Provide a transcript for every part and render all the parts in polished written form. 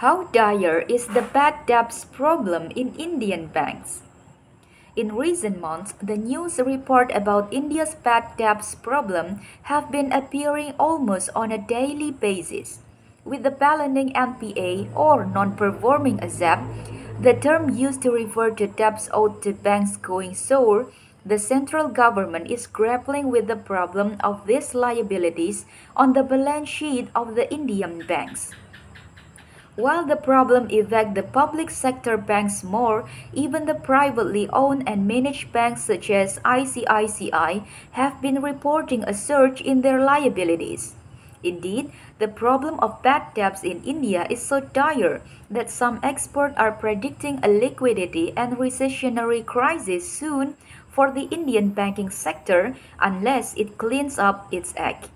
How dire is the bad debts problem in Indian banks? In recent months, the news report about India's bad debts problem have been appearing almost on a daily basis. With the ballooning NPA or non-performing asset, the term used to refer to debts owed to banks going sour, the central government is grappling with the problem of these liabilities on the balance sheet of the Indian banks. While the problem affects the public sector banks more, even the privately owned and managed banks such as ICICI have been reporting a surge in their liabilities. Indeed, the problem of bad debts in India is so dire that some experts are predicting a liquidity and recessionary crisis soon for the Indian banking sector unless it cleans up its act.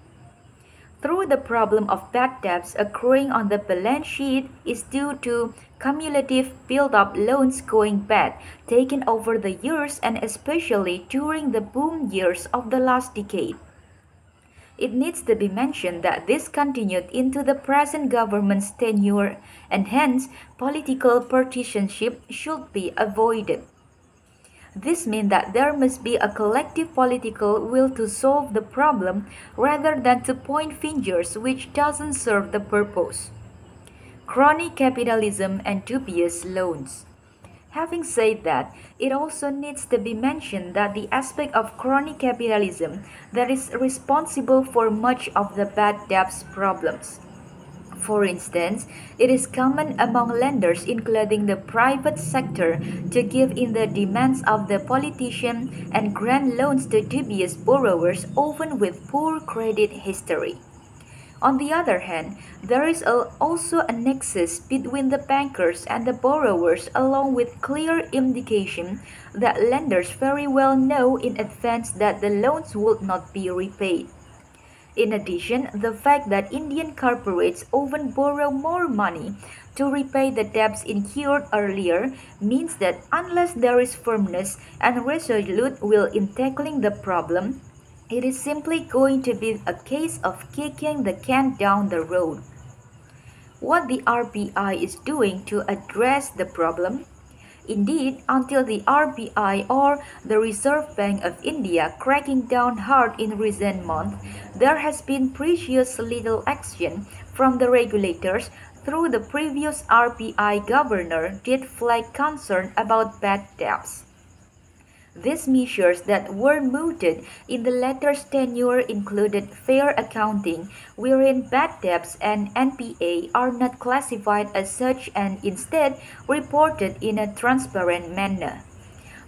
Through the problem of bad debts accruing on the balance sheet is due to cumulative build-up loans going bad taken over the years and especially during the boom years of the last decade. It needs to be mentioned that this continued into the present government's tenure and hence political partisanship should be avoided. This means that there must be a collective political will to solve the problem rather than to point fingers which doesn't serve the purpose. Crony capitalism and dubious loans. Having said that, it also needs to be mentioned that the aspect of crony capitalism that is responsible for much of the bad debts problems. For instance, it is common among lenders including the private sector to give in the demands of the politician and grant loans to dubious borrowers often with poor credit history. On the other hand, there is also a nexus between the bankers and the borrowers along with clear indication that lenders very well know in advance that the loans would not be repaid. In addition, the fact that Indian corporates often borrow more money to repay the debts incurred earlier means that unless there is firmness and resolute will in tackling the problem, it is simply going to be a case of kicking the can down the road. What the RBI is doing to address the problem? Indeed, until the RBI or the Reserve Bank of India cracking down hard in recent months, there has been precious little action from the regulators through the previous RBI governor did flag concern about bad debts. These measures that were mooted in the latter's tenure included fair accounting, wherein bad debts and NPA are not classified as such and instead reported in a transparent manner.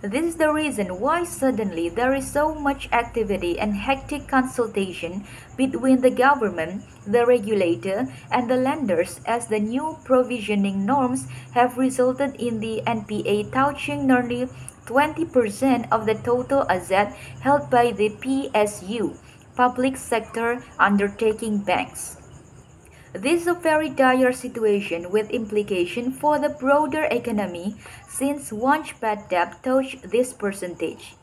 This is the reason why suddenly there is so much activity and hectic consultation between the government, the regulator, and the lenders as the new provisioning norms have resulted in the NPA touching nearly 20% of the total asset held by the PSU, public sector undertaking banks. This is a very dire situation with implication for the broader economy since once bad debt touched this percentage.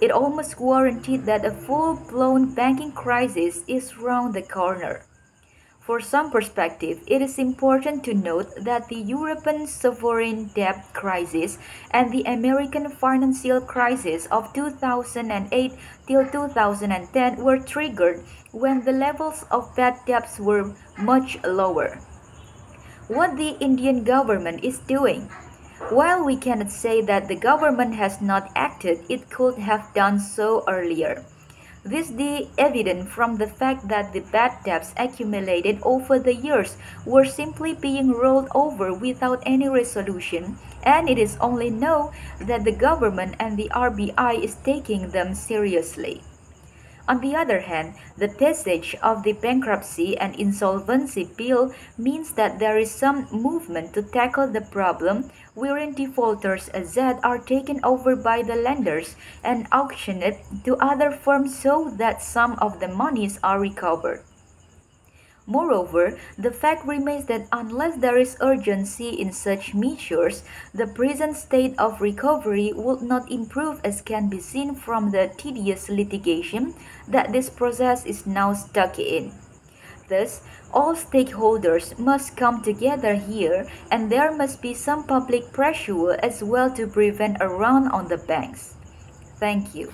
It almost guaranteed that a full-blown banking crisis is round the corner. For some perspective, it is important to note that the European sovereign debt crisis and the American financial crisis of 2008 till 2010 were triggered when the levels of bad debts were much lower. What the Indian government is doing? While we cannot say that the government has not acted, it could have done so earlier. This is evident from the fact that the bad debts accumulated over the years were simply being rolled over without any resolution, and it is only now that the government and the RBI is taking them seriously. On the other hand, the passage of the bankruptcy and insolvency bill means that there is some movement to tackle the problem wherein defaulters' assets are taken over by the lenders and auctioned to other firms so that some of the monies are recovered. Moreover, the fact remains that unless there is urgency in such measures, the present state of recovery would not improve as can be seen from the tedious litigation that this process is now stuck in. Thus, all stakeholders must come together here, and there must be some public pressure as well to prevent a run on the banks. Thank you.